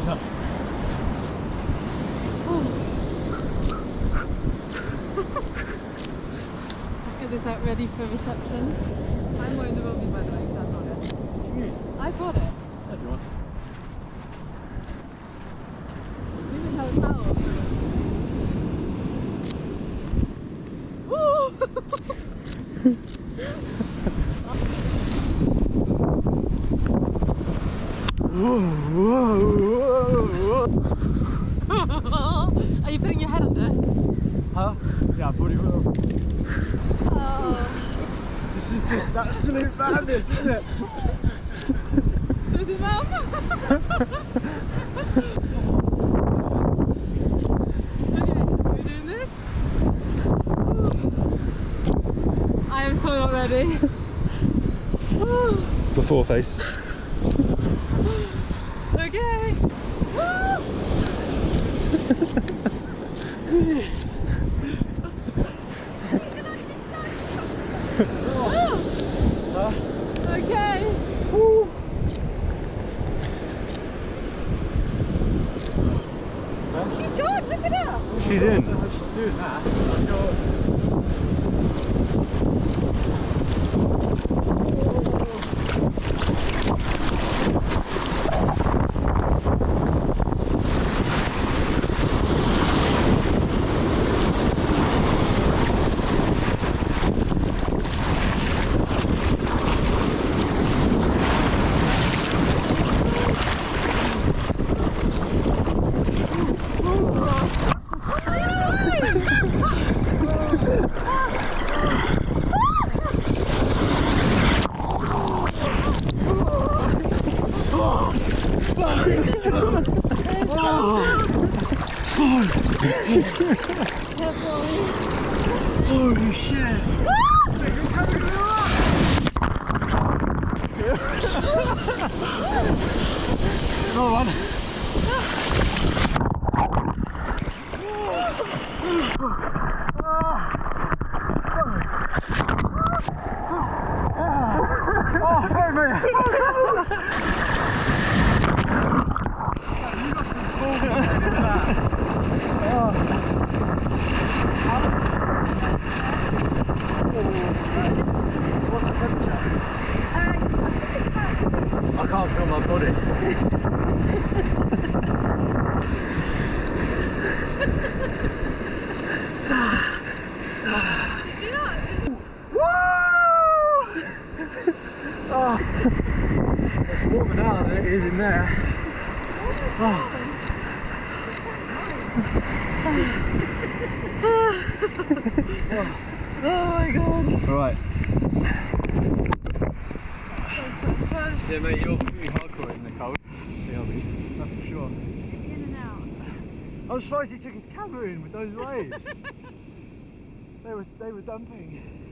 No. Let's get this out ready for reception. I'm wearing the Robbie by the way, because I bought it. What do you mean? I bought it. Yeah, do you want? This is how it smells. Woo! Are you putting your head under? Huh? Yeah, I probably will. Oh. This is just absolute madness, isn't it? Is it, Mum? Okay, are we doing this? I am so not ready. Before face. Okay. Okay. Woo. She's gone, look at her. She's in. She's doing that. Holy shit! Another one. Oh, sorry, mate. What's the temperature? I can't feel my body. Oh, it's warmer now than it is in there. Oh. Oh my god. Alright. Yeah, mate, you're pretty hardcore in the cold. That's for sure. In and out. I'm surprised he took his camera in with those waves. They were dumping.